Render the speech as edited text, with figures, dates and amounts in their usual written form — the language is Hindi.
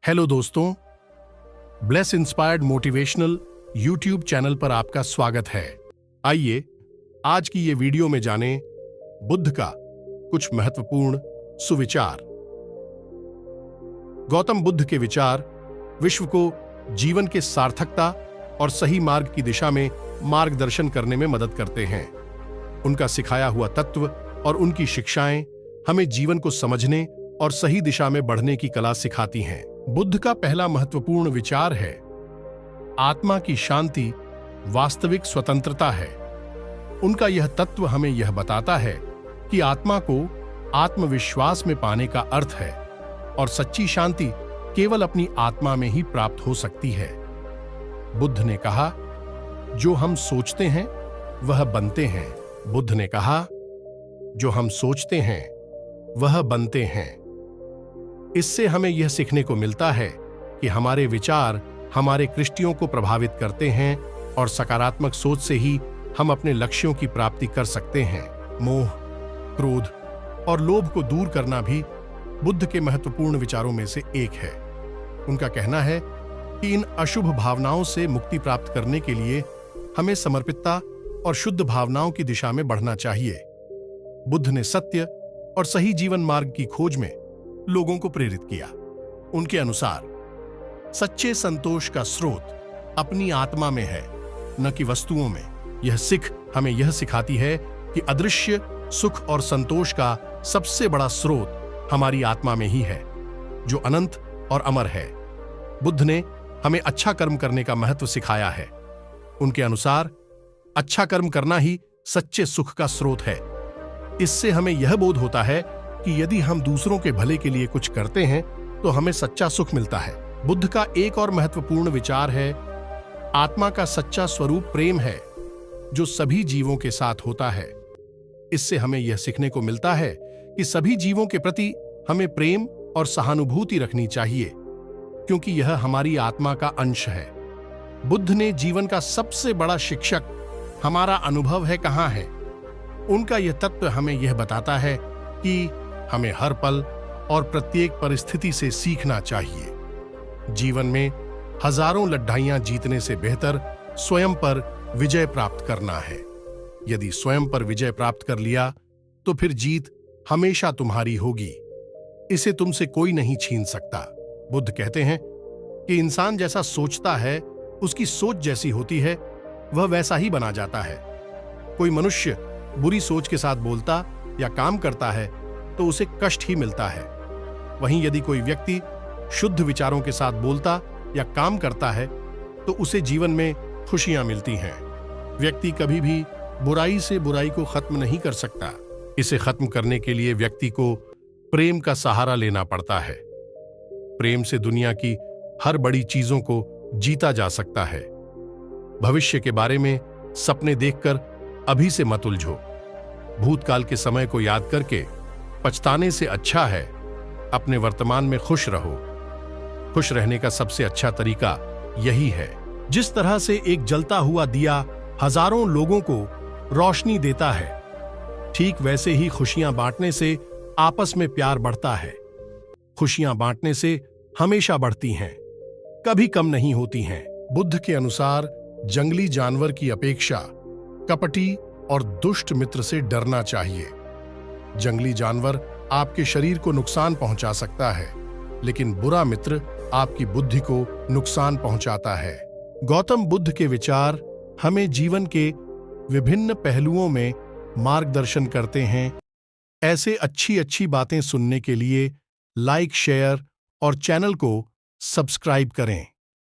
हेलो दोस्तों, bless inspired motivational YouTube channel पर आपका स्वागत है। आइए आज की ये वीडियो में जानें बुद्ध का कुछ महत्वपूर्ण सुविचार। गौतम बुद्ध के विचार विश्व को जीवन के सार्थकता और सही मार्ग की दिशा में मार्गदर्शन करने में मदद करते हैं। उनका सिखाया हुआ तत्व और उनकी शिक्षाएं हमें जीवन को समझने और सही दिशा में बढ़ने की कला सिखाती हैं। बुद्ध का पहला महत्वपूर्ण विचार है आत्मा की शांति वास्तविक स्वतंत्रता है। उनका यह तत्व हमें यह बताता है कि आत्मा को आत्मविश्वास में पाने का अर्थ है और सच्ची शांति केवल अपनी आत्मा में ही प्राप्त हो सकती है। बुद्ध ने कहा, जो हम सोचते हैं वह बनते हैं। बुद्ध ने कहा, जो हम सोचते हैं वह बनते हैं। इससे हमें यह सीखने को मिलता है कि हमारे विचार हमारे कृष्टियों को प्रभावित करते हैं और सकारात्मक सोच से ही हम अपने लक्ष्यों की प्राप्ति कर सकते हैं। मोह, क्रोध और लोभ को दूर करना भी बुद्ध के महत्वपूर्ण विचारों में से एक है। उनका कहना है कि इन अशुभ भावनाओं से मुक्ति प्राप्त करने के लिए हमें समर्पितता और शुद्ध भावनाओं की दिशा में बढ़ना चाहिए। बुद्ध ने सत्य और सही जीवन मार्ग की खोज में लोगों को प्रेरित किया। उनके अनुसार सच्चे संतोष का स्रोत अपनी आत्मा में है, न कि वस्तुओं में। यह सीख हमें यह सिखाती है कि अदृश्य सुख और संतोष का सबसे बड़ा स्रोत हमारी आत्मा में ही है, जो अनंत और अमर है। बुद्ध ने हमें अच्छा कर्म करने का महत्व सिखाया है। उनके अनुसार अच्छा कर्म करना ही सच्चे सुख का स्रोत है। इससे हमें यह बोध होता है कि यदि हम दूसरों के भले के लिए कुछ करते हैं तो हमें सच्चा सुख मिलता है। बुद्ध का एक और महत्वपूर्ण विचार है आत्मा का सच्चा स्वरूप प्रेम है, जो सभी जीवों के साथ होता है। इससे हमें यह सीखने को मिलता है कि सभी जीवों के प्रति हमें प्रेम और सहानुभूति रखनी चाहिए, क्योंकि यह हमारी आत्मा का अंश है। बुद्ध ने जीवन का सबसे बड़ा शिक्षक हमारा अनुभव है कहाँ है। उनका यह तत्व हमें यह बताता है कि हमें हर पल और प्रत्येक परिस्थिति से सीखना चाहिए। जीवन में हजारों लड़ाइयां जीतने से बेहतर स्वयं पर विजय प्राप्त करना है। यदि स्वयं पर विजय प्राप्त कर लिया तो फिर जीत हमेशा तुम्हारी होगी। इसे तुमसे कोई नहीं छीन सकता। बुद्ध कहते हैं कि इंसान जैसा सोचता है, उसकी सोच जैसी होती है, वह वैसा ही बना जाता है। कोई मनुष्य बुरी सोच के साथ बोलता या काम करता है तो उसे कष्ट ही मिलता है। वहीं यदि कोई व्यक्ति शुद्ध विचारों के साथ बोलता या काम करता है तो उसे जीवन में खुशियां मिलती हैं। व्यक्ति कभी भी बुराई से बुराई को खत्म नहीं कर सकता। इसे खत्म करने के लिए व्यक्ति को प्रेम का सहारा लेना पड़ता है। प्रेम से दुनिया की हर बड़ी चीजों को जीता जा सकता है। भविष्य के बारे में सपने देखकर अभी से मत उलझो। भूतकाल के समय को याद करके पछताने से अच्छा है अपने वर्तमान में खुश रहो। खुश रहने का सबसे अच्छा तरीका यही है। जिस तरह से एक जलता हुआ दिया हजारों लोगों को रोशनी देता है, ठीक वैसे ही खुशियां बांटने से आपस में प्यार बढ़ता है। खुशियां बांटने से हमेशा बढ़ती हैं, कभी कम नहीं होती हैं। बुद्ध के अनुसार जंगली जानवर की अपेक्षा कपटी और दुष्ट मित्र से डरना चाहिए। जंगली जानवर आपके शरीर को नुकसान पहुंचा सकता है, लेकिन बुरा मित्र आपकी बुद्धि को नुकसान पहुंचाता है। गौतम बुद्ध के विचार हमें जीवन के विभिन्न पहलुओं में मार्गदर्शन करते हैं। ऐसे अच्छी बातें सुनने के लिए लाइक, शेयर और चैनल को सब्सक्राइब करें।